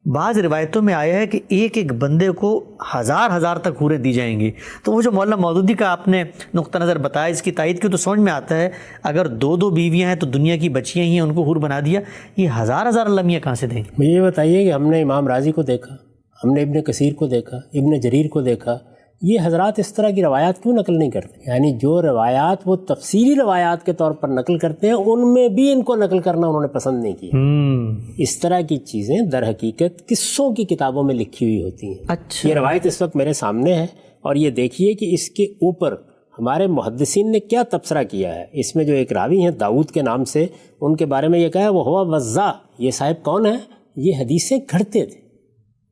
بعض روایتوں میں آیا ہے کہ ایک ایک بندے کو ہزار تک حوریں دی جائیں گی. تو وہ جو مولانا مودودی کا آپ نے نقطہ نظر بتایا اس کی تائید کی تو سمجھ میں آتا ہے اگر دو بیویاں ہیں تو دنیا کی بچیاں ہی ہیں ان کو حور بنا دیا, یہ ہزار اللہ میاں کہاں سے دیں گے؟ مجھے یہ بتائیے کہ ہم نے امام رازی کو دیکھا, ہم نے ابن کثیر کو دیکھا, ابن جریر کو دیکھا, یہ حضرات اس طرح کی روایات کیوں نقل نہیں کرتے؟ یعنی جو روایات وہ تفصیلی روایات کے طور پر نقل کرتے ہیں ان میں بھی ان کو نقل کرنا انہوں نے پسند نہیں کیا. اس طرح کی چیزیں در حقیقت قصوں کی کتابوں میں لکھی ہوئی ہوتی ہیں. اچھا, یہ روایت اس وقت میرے سامنے ہے اور یہ دیکھیے کہ اس کے اوپر ہمارے محدثین نے کیا تبصرہ کیا ہے. اس میں جو ایک راوی ہیں داؤد کے نام سے, ان کے بارے میں یہ کہا ہے وہ ہوا وزا. یہ صاحب کون ہے؟ یہ حدیثیں گھڑتے تھے,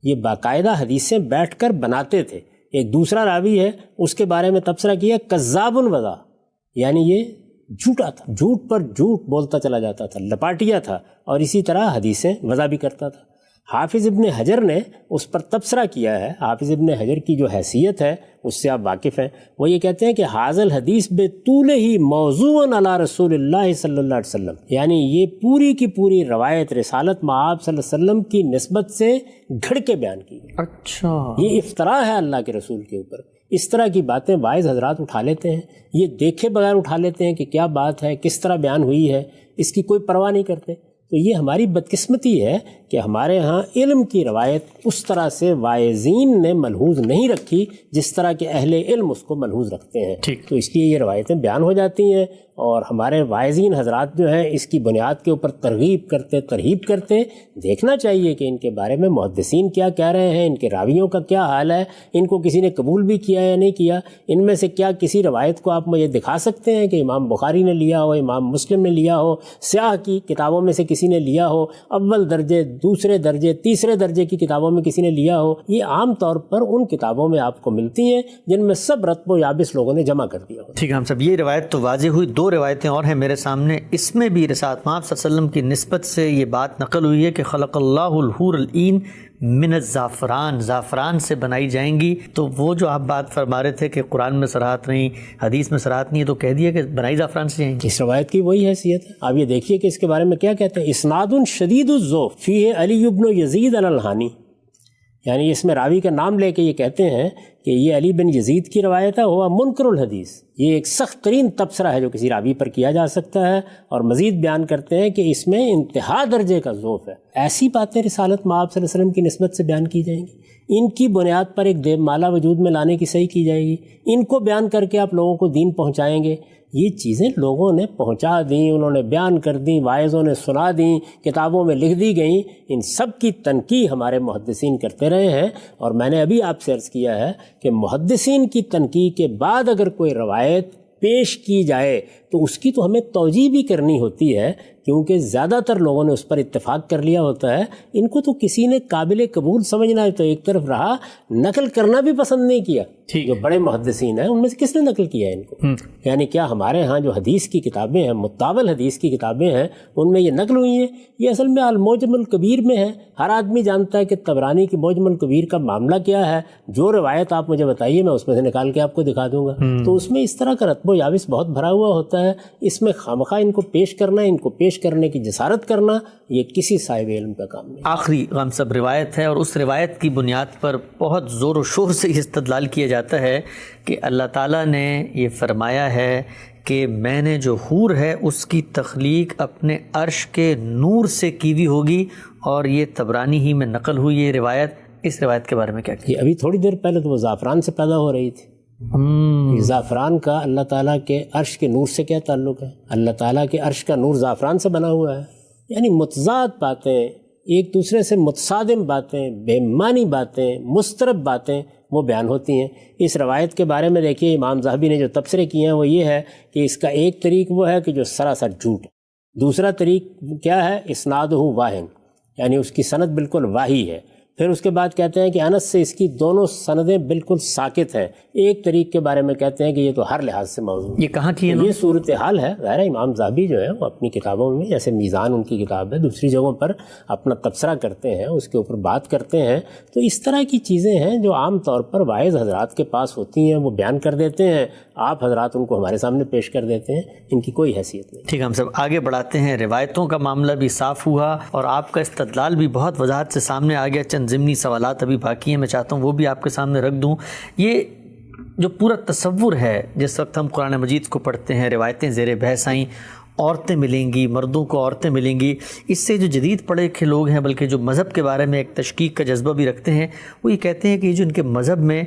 یہ باقاعدہ حدیثیں بیٹھ کر بناتے تھے. ایک دوسرا راوی ہے اس کے بارے میں تبصرہ کیا کذاب وضا, یعنی یہ جھوٹا تھا, جھوٹ پر جھوٹ بولتا چلا جاتا تھا, لپاٹیا تھا اور اسی طرح حدیثیں وضع بھی کرتا تھا. حافظ ابن حجر نے اس پر تبصرہ کیا ہے. حافظ ابن حجر کی جو حیثیت ہے اس سے آپ واقف ہیں. وہ یہ کہتے ہیں کہ حاضل حدیث بے طول ہی موضوع علی رسول اللہ صلی اللہ علیہ وسلم, یعنی یہ پوری کی پوری روایت رسالت مآب صلی اللہ علیہ وسلم کی نسبت سے گھڑ کے بیان کی. اچھا, یہ افتراء ہے اللہ کے رسول کے اوپر. اس طرح کی باتیں واعظ حضرات اٹھا لیتے ہیں, یہ دیکھے بغیر اٹھا لیتے ہیں کہ کیا بات ہے, کس طرح بیان ہوئی ہے, اس کی کوئی پرواہ نہیں کرتے. تو یہ ہماری بدقسمتی ہے کہ ہمارے ہاں علم کی روایت اس طرح سے واعظین نے ملحوظ نہیں رکھی جس طرح کہ اہل علم اس کو ملحوظ رکھتے ہیں. تو اس لیے یہ روایتیں بیان ہو جاتی ہیں اور ہمارے واعظین حضرات جو ہیں اس کی بنیاد کے اوپر ترغیب کرتے ترہیب کرتے. دیکھنا چاہیے کہ ان کے بارے میں محدثین کیا کہہ رہے ہیں, ان کے راویوں کا کیا حال ہے, ان کو کسی نے قبول بھی کیا یا نہیں کیا. ان میں سے کیا کسی روایت کو آپ مجھے دکھا سکتے ہیں کہ امام بخاری نے لیا ہو, امام مسلم نے لیا ہو, سیاہ کی کتابوں میں سے کسی نے لیا ہو, اول درجے دوسرے درجے تیسرے درجے کی کتابوں میں کسی نے لیا ہو؟ یہ عام طور پر ان کتابوں میں آپ کو ملتی ہیں جن میں سب رتب و یابس لوگوں نے جمع کر دیا ہو. ٹھیک ہے, ہم سب یہ روایت تو واضح ہوئی. دو روایتیں اور ہیں میرے سامنے, اس میں بھی رسالت مآب صلی اللہ علیہ وسلم کی نسبت سے یہ بات نقل ہوئی ہے کہ خلق اللہ الحور العین من الزعفران, زعفران سے بنائی جائیں گی. تو وہ جو آپ بات فرما رہے تھے کہ قرآن میں صراحت نہیں, حدیث میں صراحت نہیں ہے, تو کہہ دیا کہ بنائی زعفران سے جائیں گی. اس روایت کی وہی حیثیت ہے. آپ یہ دیکھیے کہ اس کے بارے میں کیا کہتے ہیں, اسناد شدید الذوق فیہ علی بن یزید الالحانی, یعنی اس میں راوی کا نام لے کے یہ کہتے ہیں کہ یہ علی بن یزید کی روایت ہے, ہوا منکر الحدیث. یہ ایک سخت ترین تبصرہ ہے جو کسی راوی پر کیا جا سکتا ہے, اور مزید بیان کرتے ہیں کہ اس میں انتہا درجے کا ذوف ہے. ایسی باتیں رسالت مآب صلی اللہ علیہ وسلم کی نسبت سے بیان کی جائیں گی, ان کی بنیاد پر ایک دیو مالا وجود میں لانے کی صحیح کی جائے گی, ان کو بیان کر کے آپ لوگوں کو دین پہنچائیں گے. یہ چیزیں لوگوں نے پہنچا دیں, انہوں نے بیان کر دیں, واعظوں نے سنا دیں, کتابوں میں لکھ دی گئیں. ان سب کی تنقید ہمارے محدثین کرتے رہے ہیں. اور میں نے ابھی آپ سے عرض کیا ہے کہ محدثین کی تنقید کے بعد اگر کوئی روایت پیش کی جائے تو اس کی تو ہمیں توجیہ بھی کرنی ہوتی ہے, کیونکہ زیادہ تر لوگوں نے اس پر اتفاق کر لیا ہوتا ہے. ان کو تو کسی نے قابل قبول سمجھنا ہے تو ایک طرف رہا, نقل کرنا بھی پسند نہیں کیا. جو بڑے محدثین ہیں ان میں سے کس نے نقل کیا ہے ان کو؟ یعنی کیا ہمارے ہاں جو حدیث کی کتابیں ہیں, متاول حدیث کی کتابیں ہیں, ان میں یہ نقل ہوئی ہیں؟ یہ اصل میں المعجم الکبیر میں ہے. ہر آدمی جانتا ہے کہ طبرانی کی معجم الکبیر کا معاملہ کیا ہے. جو روایت آپ مجھے بتائیے میں اس میں سے نکال کے آپ کو دکھا دوں گا. تو اس میں اس طرح کا رتب و یابس بہت بھرا ہوا ہوتا ہے. اس میں خامخواہ ان کو پیش کرنا, ان کو پیش کرنے کی جسارت کرنا, یہ کسی صاحب علم کا کام نہیں. آخری غم سب روایت ہے, اور اس روایت کی بنیاد پر بہت زور و شور سے استدلال کیا جاتا ہے کہ اللہ تعالیٰ نے یہ فرمایا ہے کہ میں نے جو حور ہے اس کی تخلیق اپنے عرش کے نور سے کی ہوئی ہوگی, اور یہ طبرانی ہی میں نقل ہوئی یہ روایت. اس روایت کے بارے میں کیا کہتے ہیں؟ ابھی تھوڑی دیر پہلے تو وہ زعفران سے پیدا ہو رہی تھی. زعفران کا اللہ تعالیٰ کے عرش کے نور سے کیا تعلق ہے؟ اللہ تعالیٰ کے عرش کا نور زعفران سے بنا ہوا ہے. یعنی متضاد باتیں, ایک دوسرے سے متصادم باتیں, بے معنی باتیں, مسترب باتیں وہ بیان ہوتی ہیں. اس روایت کے بارے میں دیکھیے امام ذہبی نے جو تبصرے کیے ہیں وہ یہ ہے کہ اس کا ایک طریق وہ ہے کہ جو سراسر جھوٹ ہے. دوسرا طریق کیا ہے؟ اسنادہ واہن, یعنی اس کی سند بالکل واہی ہے. پھر اس کے بعد کہتے ہیں کہ انس سے اس کی دونوں سندیں بالکل ساکت ہیں. ایک طریق کے بارے میں کہتے ہیں کہ یہ تو ہر لحاظ سے موضوع ہے. یہ کہاں کی ہے؟ یہ صورتحال ہے. ظاہر امام ذہبی جو ہے وہ اپنی کتابوں میں، جیسے میزان ان کی کتاب ہے، دوسری جگہوں پر اپنا تبصرہ کرتے ہیں، اس کے اوپر بات کرتے ہیں. تو اس طرح کی چیزیں ہیں جو عام طور پر واعظ حضرات کے پاس ہوتی ہیں، وہ بیان کر دیتے ہیں، آپ حضرات ان کو ہمارے سامنے پیش کر دیتے ہیں. ان کی کوئی حیثیت نہیں. ٹھیک ہے، ہم سب آگے بڑھاتے ہیں. روایتوں کا معاملہ بھی صاف ہوا اور آپ کا استدلال بھی بہت وضاحت سے سامنے آ گیا. چند ضمنی سوالات ابھی باقی ہیں، میں چاہتا ہوں وہ بھی آپ کے سامنے رکھ دوں. یہ جو پورا تصور ہے، جس وقت ہم قرآن مجید کو پڑھتے ہیں، روایتیں زیر بحث آئیں، عورتیں ملیں گی، مردوں کو عورتیں ملیں گی، اس سے جو جدید پڑھے لکھے لوگ ہیں، بلکہ جو مذہب کے بارے میں ایک تشکیک کا جذبہ بھی رکھتے ہیں، وہ یہ کہتے ہیں کہ یہ جو ان کے مذہب میں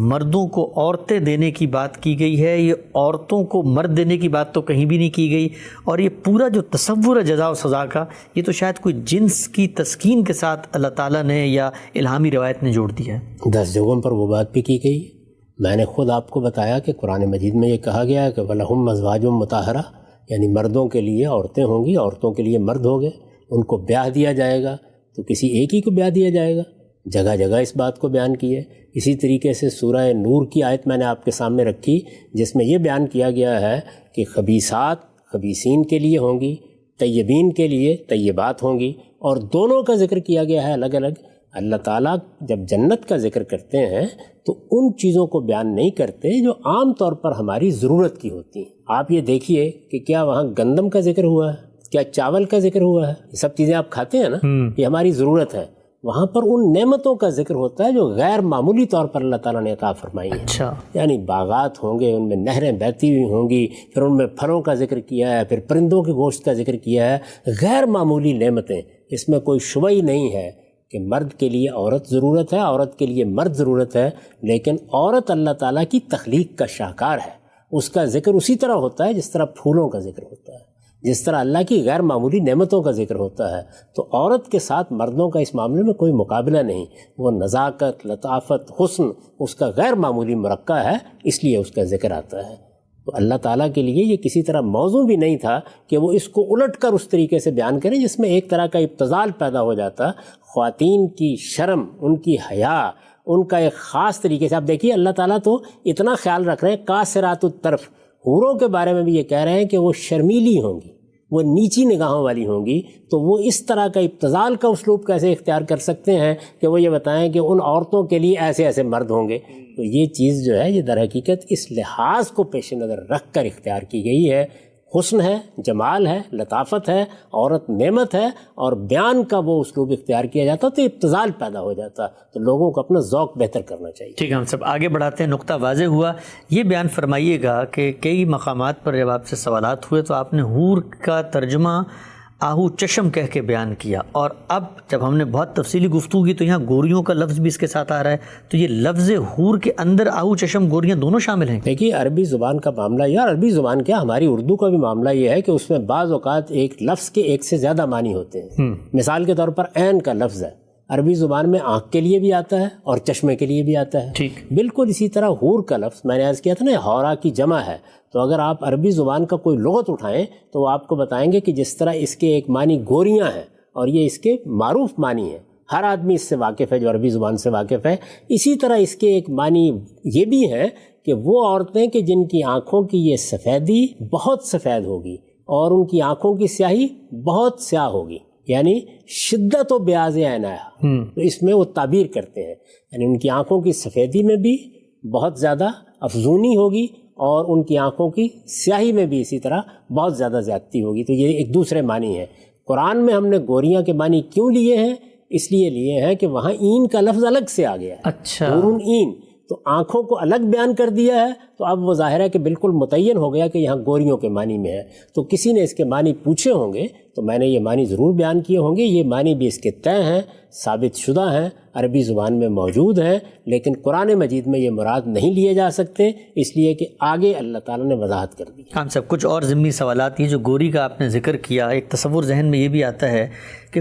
مردوں کو عورتیں دینے کی بات کی گئی ہے، یہ عورتوں کو مرد دینے کی بات تو کہیں بھی نہیں کی گئی. اور یہ پورا جو تصور ہے جزا و سزا کا، یہ تو شاید کوئی جنس کی تسکین کے ساتھ اللہ تعالیٰ نے یا الہامی روایت نے جوڑ دیا ہے. 10 جگہوں پر وہ بات بھی کی گئی. میں نے خود آپ کو بتایا کہ قرآن مجید میں یہ کہا گیا ہے کہ وَلَهُمْ أَزْوَاجٌ مُطَهَّرَةٌ، یعنی مردوں کے لیے عورتیں ہوں گی، عورتوں کے لیے مرد ہوں گے. ان کو بیاہ دیا جائے گا تو کسی ایک ہی کو بیاہ دیا جائے گا. جگہ جگہ اس بات کو بیان کی ہے. اسی طریقے سے سورہ نور کی آیت میں نے آپ کے سامنے رکھی، جس میں یہ بیان کیا گیا ہے کہ خبیثات خبیثین کے لیے ہوں گی، طیبین کے لیے طیبات ہوں گی، اور دونوں کا ذکر کیا گیا ہے الگ الگ. اللہ تعالیٰ جب جنت کا ذکر کرتے ہیں تو ان چیزوں کو بیان نہیں کرتے جو عام طور پر ہماری ضرورت کی ہوتی ہیں. آپ یہ دیکھیے کہ کیا وہاں گندم کا ذکر ہوا ہے، کیا چاول کا ذکر ہوا ہے؟ یہ سب چیزیں آپ کھاتے ہیں نا، یہ ہماری ضرورت ہے. وہاں پر ان نعمتوں کا ذکر ہوتا ہے جو غیر معمولی طور پر اللہ تعالیٰ نے عطا فرمائی ہیں. اچھا، یعنی باغات ہوں گے، ان میں نہریں بہتی ہوئی ہوں گی، پھر ان میں پھلوں کا ذکر کیا ہے، پھر پرندوں کے گوشت کا ذکر کیا ہے. غیر معمولی نعمتیں. اس میں کوئی شبہ ہی نہیں ہے کہ مرد کے لیے عورت ضرورت ہے، عورت کے لیے مرد ضرورت ہے، لیکن عورت اللہ تعالیٰ کی تخلیق کا شاہکار ہے. اس کا ذکر اسی طرح ہوتا ہے جس طرح پھولوں کا ذکر ہوتا ہے، جس طرح اللہ کی غیر معمولی نعمتوں کا ذکر ہوتا ہے. تو عورت کے ساتھ مردوں کا اس معاملے میں کوئی مقابلہ نہیں. وہ نزاکت، لطافت، حسن اس کا غیر معمولی مرقع ہے، اس لیے اس کا ذکر آتا ہے. تو اللہ تعالیٰ کے لیے یہ کسی طرح موضوع بھی نہیں تھا کہ وہ اس کو الٹ کر اس طریقے سے بیان کریں جس میں ایک طرح کا ابتذال پیدا ہو جاتا. خواتین کی شرم، ان کی حیا، ان کا ایک خاص طریقے سے آپ دیکھیے اللہ تعالیٰ تو اتنا خیال رکھ رہے ہیں. قاصرات الطرف، حوروں کے بارے میں بھی یہ کہہ رہے ہیں کہ وہ شرمیلی ہوں گی، وہ نیچی نگاہوں والی ہوں گی. تو وہ اس طرح کا ابتذال کا اسلوب کیسے اختیار کر سکتے ہیں کہ وہ یہ بتائیں کہ ان عورتوں کے لیے ایسے ایسے مرد ہوں گے. تو یہ چیز جو ہے یہ در حقیقت اس لحاظ کو پیش نظر رکھ کر اختیار کی گئی ہے. حسن ہے، جمال ہے، لطافت ہے، عورت نعمت ہے، اور بیان کا وہ اسلوب اختیار کیا جاتا تو ابتذال پیدا ہو جاتا. تو لوگوں کو اپنا ذوق بہتر کرنا چاہیے. ٹھیک ہے، ہم سب آگے بڑھاتے ہیں. نقطہ واضح ہوا. یہ بیان فرمائیے گا کہ کئی مقامات پر جب آپ سے سوالات ہوئے تو آپ نے حور کا ترجمہ آہو چشم کہہ کے بیان کیا، اور اب جب ہم نے بہت تفصیلی گفتگو کی تو یہاں گوریوں کا لفظ بھی اس کے ساتھ آ رہا ہے. تو یہ لفظ حور کے اندر آہو چشم گوریاں دونوں شامل ہیں؟ دیکھیے عربی زبان کا معاملہ، یار عربی زبان کیا ہماری اردو کا بھی معاملہ یہ ہے کہ اس میں بعض اوقات ایک لفظ کے ایک سے زیادہ معنی ہوتے ہیں. مثال کے طور پر عین کا لفظ ہے، عربی زبان میں آنکھ کے لیے بھی آتا ہے اور چشمے کے لیے بھی آتا ہے. ٹھیک، بالکل اسی طرح حور کا لفظ میں نے عرض کیا تھا نا، ہورا کی جمع ہے. تو اگر آپ عربی زبان کا کوئی لغت اٹھائیں تو وہ آپ کو بتائیں گے کہ جس طرح اس کے ایک معنی گوریاں ہیں اور یہ اس کے معروف معنی ہیں، ہر آدمی اس سے واقف ہے جو عربی زبان سے واقف ہے، اسی طرح اس کے ایک معنی یہ بھی ہے کہ وہ عورتیں کہ جن کی آنکھوں کی یہ سفیدی بہت سفید ہوگی اور ان کی آنکھوں کی سیاہی بہت سیاہ ہوگی، یعنی شدت و بیاض عنایہ. تو اس میں وہ تعبیر کرتے ہیں یعنی ان کی آنکھوں کی سفیدی میں بھی بہت زیادہ افزونی ہوگی اور ان کی آنکھوں کی سیاہی میں بھی اسی طرح بہت زیادہ زیادتی ہوگی. تو یہ ایک دوسرے معنی ہے. قرآن میں ہم نے گوریاں کے معنی کیوں لیے ہیں؟ اس لیے لیے ہیں کہ وہاں این کا لفظ الگ سے آ گیا ہے. اچھا، حورن این، تو آنکھوں کو الگ بیان کر دیا ہے. تو اب وہ ظاہر ہے کہ بالکل متعین ہو گیا کہ یہاں گوریوں کے معنی میں ہے. تو کسی نے اس کے معنی پوچھے ہوں گے تو میں نے یہ معنی ضرور بیان کیے ہوں گے. یہ معنی بھی اس کے طے ہیں، ثابت شدہ ہیں، عربی زبان میں موجود ہیں، لیکن قرآن مجید میں یہ مراد نہیں لیے جا سکتے، اس لیے کہ آگے اللہ تعالیٰ نے وضاحت کر دی. ہم سب کچھ اور ضمنی سوالات. یہ جو گوری کا آپ نے ذکر کیا، ایک تصور ذہن میں یہ بھی آتا ہے کہ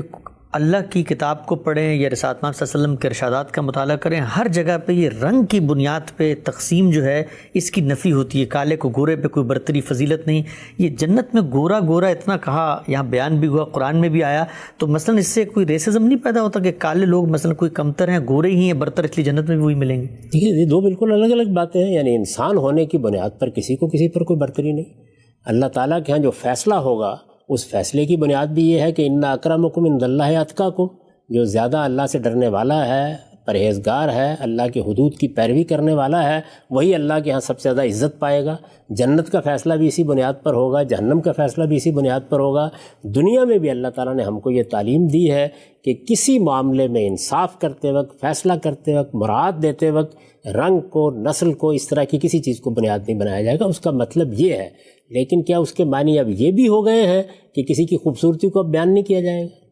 اللہ کی کتاب کو پڑھیں یا رسالت محمد صلی اللہ علیہ وسلم کے ارشادات کا مطالعہ کریں، ہر جگہ پہ یہ رنگ کی بنیاد پہ تقسیم جو ہے اس کی نفی ہوتی ہے، کالے کو گورے پہ کوئی برتری فضیلت نہیں۔ یہ جنت میں گورا گورا اتنا کہا، یہاں بیان بھی ہوا، قرآن میں بھی آیا، تو مثلا اس سے کوئی ریسزم نہیں پیدا ہوتا کہ کالے لوگ مثلا کوئی کمتر ہیں، گورے ہی ہیں برتر، اس لیے جنت میں بھی وہی ملیں گے؟ دیکھیے یہ دو بالکل الگ الگ باتیں ہیں، یعنی انسان ہونے کی بنیاد پر کسی کو کسی پر کوئی برتری نہیں۔ اللہ تعالیٰ کے ہاں جو فیصلہ ہوگا اس فیصلے کی بنیاد بھی یہ ہے کہ ان اکرمکم عند اللہ اتقاکم، جو زیادہ اللہ سے ڈرنے والا ہے، پرہیزگار ہے، اللہ کے حدود کی پیروی کرنے والا ہے، وہی اللہ کے ہاں سب سے زیادہ عزت پائے گا۔ جنت کا فیصلہ بھی اسی بنیاد پر ہوگا، جہنم کا فیصلہ بھی اسی بنیاد پر ہوگا۔ دنیا میں بھی اللہ تعالیٰ نے ہم کو یہ تعلیم دی ہے کہ کسی معاملے میں انصاف کرتے وقت، فیصلہ کرتے وقت، مراعات دیتے وقت رنگ کو، نسل کو، اس طرح کی کسی چیز کو بنیاد نہیں بنایا جائے گا۔ اس کا مطلب یہ ہے، لیکن کیا اس کے معنی اب یہ بھی ہو گئے ہیں کہ کسی کی خوبصورتی کو اب بیان نہیں کیا جائے گا،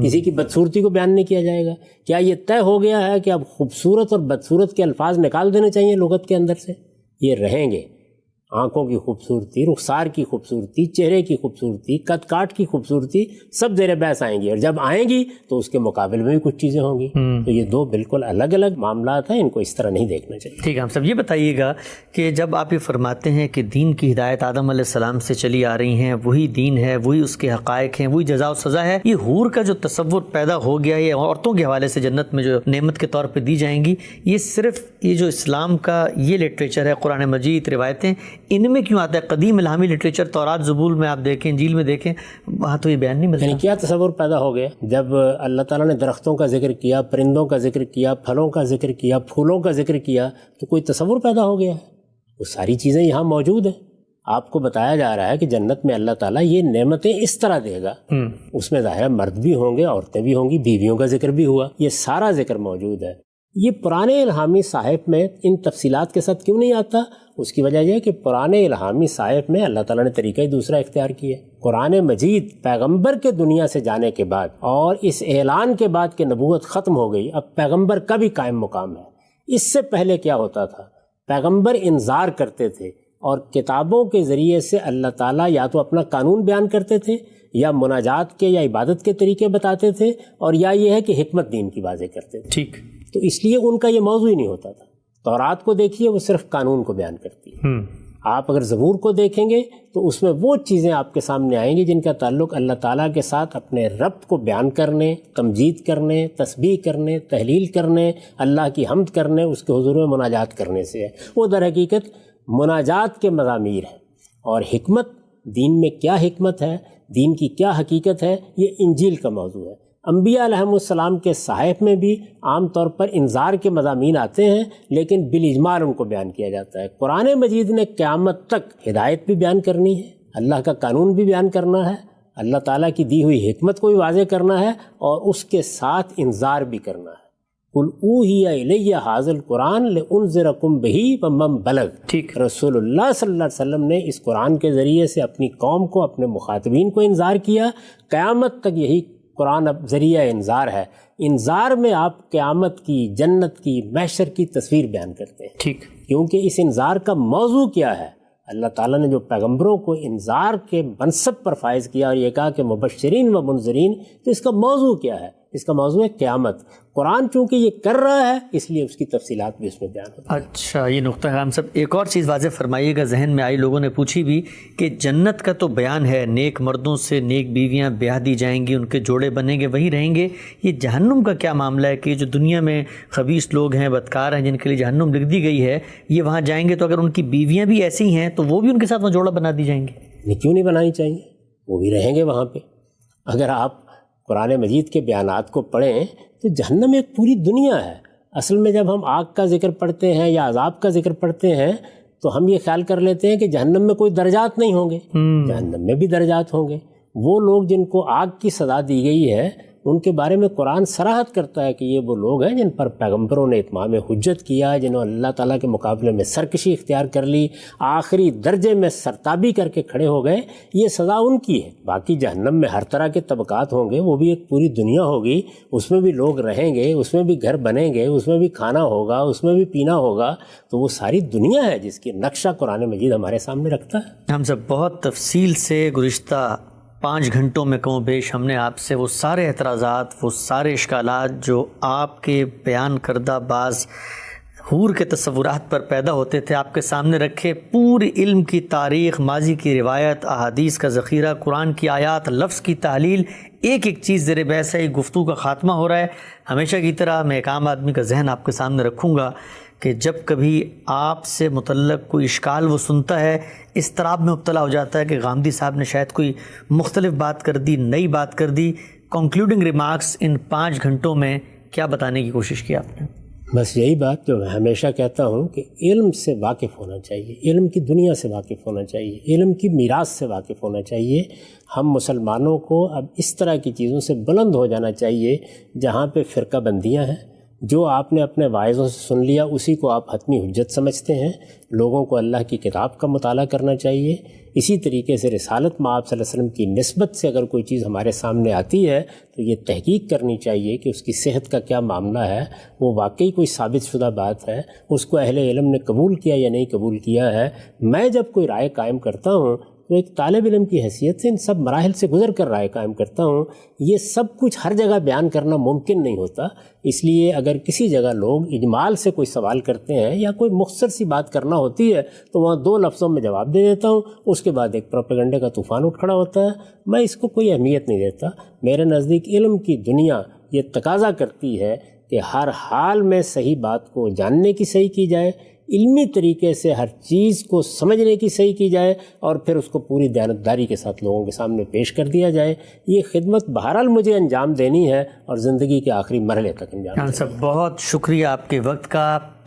کسی کی بدصورتی کو بیان نہیں کیا جائے گا؟ کیا یہ طے ہو گیا ہے کہ اب خوبصورت اور بدصورت کے الفاظ نکال دینے چاہیے لغت کے اندر سے؟ یہ رہیں گے۔ آنکھوں کی خوبصورتی، رخسار کی خوبصورتی، چہرے کی خوبصورتی، قد کاٹ کی خوبصورتی سب زیر بحث آئیں گی، اور جب آئیں گی تو اس کے مقابل میں بھی کچھ چیزیں ہوں گی۔ تو یہ دو بالکل الگ الگ معاملات ہیں، ان کو اس طرح نہیں دیکھنا چاہیے۔ ٹھیک ہے، ہم سب یہ بتائیے گا کہ جب آپ یہ فرماتے ہیں کہ دین کی ہدایت آدم علیہ السلام سے چلی آ رہی ہیں، وہی دین ہے، وہی اس کے حقائق ہیں، وہی جزا و سزا ہے، یہ حور کا جو تصور پیدا ہو گیا، یہ عورتوں کے حوالے سے جنت میں جو نعمت کے طور پہ دی جائیں گی، یہ صرف یہ جو اسلام کا یہ لٹریچر ہے، قرآن مجید، روایتیں، ان میں کیوں آتا ہے؟ قدیم الہامی لٹریچر تورات، زبور میں آپ دیکھیں، انجیل میں دیکھیں، وہاں تو یہ بیان نہیں ملتا۔ یعنی کیا تصور پیدا ہو گیا؟ جب اللہ تعالیٰ نے درختوں کا ذکر کیا، پرندوں کا ذکر کیا، پھلوں کا ذکر کیا، پھولوں کا ذکر کیا، تو کوئی تصور پیدا ہو گیا ہے؟ وہ ساری چیزیں یہاں موجود ہیں۔ آپ کو بتایا جا رہا ہے کہ جنت میں اللہ تعالیٰ یہ نعمتیں اس طرح دے گا، اس میں ظاہر مرد بھی ہوں گے، عورتیں بھی ہوں گی، بیویوں کا ذکر بھی ہوا، یہ سارا ذکر موجود ہے۔ یہ پرانے الہامی صحائف میں ان تفصیلات کے ساتھ کیوں نہیں آتا؟ اس کی وجہ یہ ہے کہ پرانے الہامی صحائف میں اللہ تعالیٰ نے طریقہ ہی دوسرا اختیار کیا۔ قرآن مجید پیغمبر کے دنیا سے جانے کے بعد اور اس اعلان کے بعد کہ نبوت ختم ہو گئی، اب پیغمبر کا بھی قائم مقام ہے۔ اس سے پہلے کیا ہوتا تھا؟ پیغمبر انذار کرتے تھے اور کتابوں کے ذریعے سے اللہ تعالیٰ یا تو اپنا قانون بیان کرتے تھے، یا مناجات کے یا عبادت کے طریقے بتاتے تھے، اور یا یہ ہے کہ حکمت دین کی واضح کرتے تھے۔ ٹھیک، تو اس لیے ان کا یہ موضوع ہی نہیں ہوتا تھا۔ تورات کو دیکھیے، وہ صرف قانون کو بیان کرتی ہے۔ آپ اگر زبور کو دیکھیں گے تو اس میں وہ چیزیں آپ کے سامنے آئیں گی جن کا تعلق اللہ تعالیٰ کے ساتھ اپنے رب کو بیان کرنے، تمجید کرنے، تسبیح کرنے، تحلیل کرنے، اللہ کی حمد کرنے، اس کے حضور میں مناجات کرنے سے ہے۔ وہ در حقیقت مناجات کے مضامیر ہیں۔ اور حکمت، دین میں کیا حکمت ہے، دین کی کیا حقیقت ہے، یہ انجیل کا موضوع ہے۔ انبیاء علیہم السلام کے صحائف میں بھی عام طور پر انذار کے مضامین آتے ہیں، لیکن بالاجمال ان کو بیان کیا جاتا ہے۔ قرآن مجید نے قیامت تک ہدایت بھی بیان کرنی ہے، اللہ کا قانون بھی بیان کرنا ہے، اللہ تعالیٰ کی دی ہوئی حکمت کو بھی واضح کرنا ہے، اور اس کے ساتھ انذار بھی کرنا ہے۔ قُلْ أُوحِيَ إِلَيَّ هَٰذَا الْقُرْآنُ لِأُنذِرَكُم بِهِ وَمَن بَلَغَ۔ ٹھیک، رسول اللہ صلی اللہ علیہ وسلم نے اس قرآن کے ذریعے سے اپنی قوم کو، اپنے مخاطبین کو انذار کیا۔ قیامت تک یہی قرآن اب ذریعہ انذار ہے۔ انذار میں آپ قیامت کی، جنت کی، محشر کی تصویر بیان کرتے ہیں۔ ٹھیک، کیونکہ اس انذار کا موضوع کیا ہے؟ اللہ تعالیٰ نے جو پیغمبروں کو انذار کے منصب پر فائز کیا اور یہ کہا کہ مبشرین و منذرین، تو اس کا موضوع کیا ہے؟ اس کا موضوع ہے قیامت۔ قرآن چونکہ یہ کر رہا ہے، اس لیے اس کی تفصیلات بھی اس میں بیان ہوتی ہیں۔ اچھا، یہ نقطہ ہے۔ ہم سب ایک اور چیز واضح فرمائیے گا، ذہن میں آئی، لوگوں نے پوچھی بھی کہ جنت کا تو بیان ہے، نیک مردوں سے نیک بیویاں بیاہ دی جائیں گی، ان کے جوڑے بنیں گے، وہی رہیں گے۔ یہ جہنم کا کیا معاملہ ہے کہ جو دنیا میں خبیث لوگ ہیں، بدکار ہیں، جن کے لیے جہنم لکھ دی گئی ہے، یہ وہاں جائیں گے تو اگر ان کی بیویاں بھی ایسی ہیں تو وہ بھی ان کے ساتھ وہاں جوڑا بنا دی جائیں گے؟ کیوں نہیں بنانی چاہیے؟ وہ بھی رہیں گے وہاں پہ۔ اگر آپ قرآن مجید کے بیانات کو پڑھیں تو جہنم ایک پوری دنیا ہے۔ اصل میں جب ہم آگ کا ذکر پڑھتے ہیں یا عذاب کا ذکر پڑھتے ہیں تو ہم یہ خیال کر لیتے ہیں کہ جہنم میں کوئی درجات نہیں ہوں گے۔ جہنم میں بھی درجات ہوں گے۔ وہ لوگ جن کو آگ کی سزا دی گئی ہے، ان کے بارے میں قرآن صراحت کرتا ہے کہ یہ وہ لوگ ہیں جن پر پیغمبروں نے اتمام حجت کیا، جنہوں نے اللہ تعالیٰ کے مقابلے میں سرکشی اختیار کر لی، آخری درجے میں سرتابی کر کے کھڑے ہو گئے، یہ سزا ان کی ہے۔ باقی جہنم میں ہر طرح کے طبقات ہوں گے، وہ بھی ایک پوری دنیا ہوگی، اس میں بھی لوگ رہیں گے، اس میں بھی گھر بنیں گے، اس میں بھی کھانا ہوگا، اس میں بھی پینا ہوگا، تو وہ ساری دنیا ہے جس کی نقشہ قرآن مجید ہمارے سامنے رکھتا ہے۔ ہم سب بہت تفصیل سے گزشتہ 5 گھنٹوں میں کم و بیش ہم نے آپ سے وہ سارے اعتراضات، وہ سارے اشکالات جو آپ کے بیان کردہ بعض حور کے تصورات پر پیدا ہوتے تھے، آپ کے سامنے رکھے۔ پوری علم کی تاریخ، ماضی کی روایت، احادیث کا ذخیرہ، قرآن کی آیات، لفظ کی تحلیل، ایک ایک چیز زیر بحث ہے۔ گفتگو کا خاتمہ ہو رہا ہے۔ ہمیشہ کی طرح میں ایک عام آدمی کا ذہن آپ کے سامنے رکھوں گا کہ جب کبھی آپ سے متعلق کوئی اشکال وہ سنتا ہے، اضطراب میں مبتلا ہو جاتا ہے کہ غامدی صاحب نے شاید کوئی مختلف بات کر دی، نئی بات کر دی۔ کنکلوڈنگ ریمارکس ان 5 گھنٹوں میں کیا بتانے کی کوشش کی آپ نے؟ بس یہی بات جو میں ہمیشہ کہتا ہوں کہ علم سے واقف ہونا چاہیے، علم کی دنیا سے واقف ہونا چاہیے، علم کی میراث سے واقف ہونا چاہیے۔ ہم مسلمانوں کو اب اس طرح کی چیزوں سے بلند ہو جانا چاہیے جہاں پہ فرقہ بندیاں ہیں۔ جو آپ نے اپنے واعظوں سے سن لیا اسی کو آپ حتمی حجت سمجھتے ہیں۔ لوگوں کو اللہ کی کتاب کا مطالعہ کرنا چاہیے۔ اسی طریقے سے رسالت مآب صلی اللہ علیہ وسلم کی نسبت سے اگر کوئی چیز ہمارے سامنے آتی ہے تو یہ تحقیق کرنی چاہیے کہ اس کی صحت کا کیا معاملہ ہے، وہ واقعی کوئی ثابت شدہ بات ہے، اس کو اہل علم نے قبول کیا یا نہیں قبول کیا ہے۔ میں جب کوئی رائے قائم کرتا ہوں تو ایک طالب علم کی حیثیت سے ان سب مراحل سے گزر کر رائے قائم کرتا ہوں۔ یہ سب کچھ ہر جگہ بیان کرنا ممکن نہیں ہوتا، اس لیے اگر کسی جگہ لوگ اجمال سے کوئی سوال کرتے ہیں یا کوئی مختصر سی بات کرنا ہوتی ہے تو وہاں 2 لفظوں میں جواب دے دیتا ہوں، اس کے بعد ایک پروپیگنڈے کا طوفان اٹھ کھڑا ہوتا ہے۔ میں اس کو کوئی اہمیت نہیں دیتا۔ میرے نزدیک علم کی دنیا یہ تقاضا کرتی ہے کہ ہر حال میں صحیح بات کو جاننے کی صحیح کی جائے، علمی طریقے سے ہر چیز کو سمجھنے کی صحیح کی جائے اور پھر اس کو پوری دیانتداری کے ساتھ لوگوں کے سامنے پیش کر دیا جائے۔ یہ خدمت بہرحال مجھے انجام دینی ہے اور زندگی کے آخری مرحلے تک انجام دینی ہے۔ بہت شکریہ آپ کے وقت کا۔